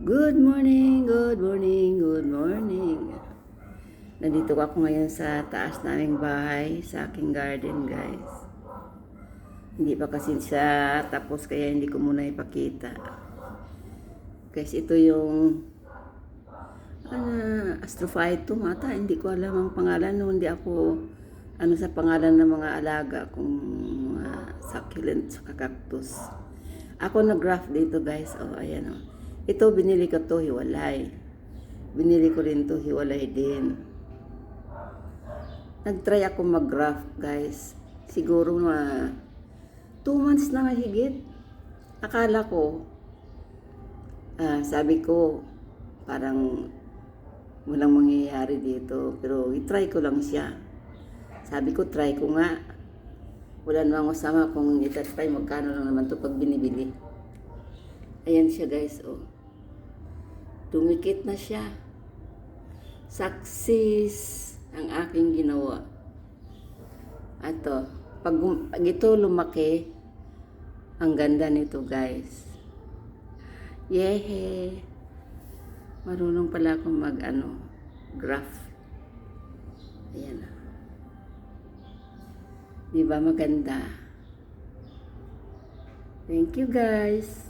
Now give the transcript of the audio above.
Good morning, good morning, good morning. Nandito ako ngayon sa taas naming bahay, sa aking garden, guys. Hindi pa kasi siya tapos kaya hindi ko muna ipakita. Guys, ito yung astrophytum ata, hindi ko alam ang pangalan. No, hindi ako sa pangalan ng mga alaga kung mga succulent sa cactus. Ako nag-graft dito, guys. Oh, ayan oh. Ito, binili ko to, hiwalay. Binili ko rin to, hiwalay din. Nag-try ako mag-graft, guys. Siguro na 2 months na higit. Akala ko, sabi ko, parang walang mangyayari dito. Pero i-try ko lang siya. Sabi ko, try ko nga. Wala namang masama kung itatry, magkano lang naman to pag binibili. Ayan siya, guys, oh. Tumikit na siya. Success ang aking ginawa. Ato, pag ito lumaki, ang ganda nito, guys. Yehe! Marunong pala akong graph. Ayan. Diba maganda? Thank you, guys.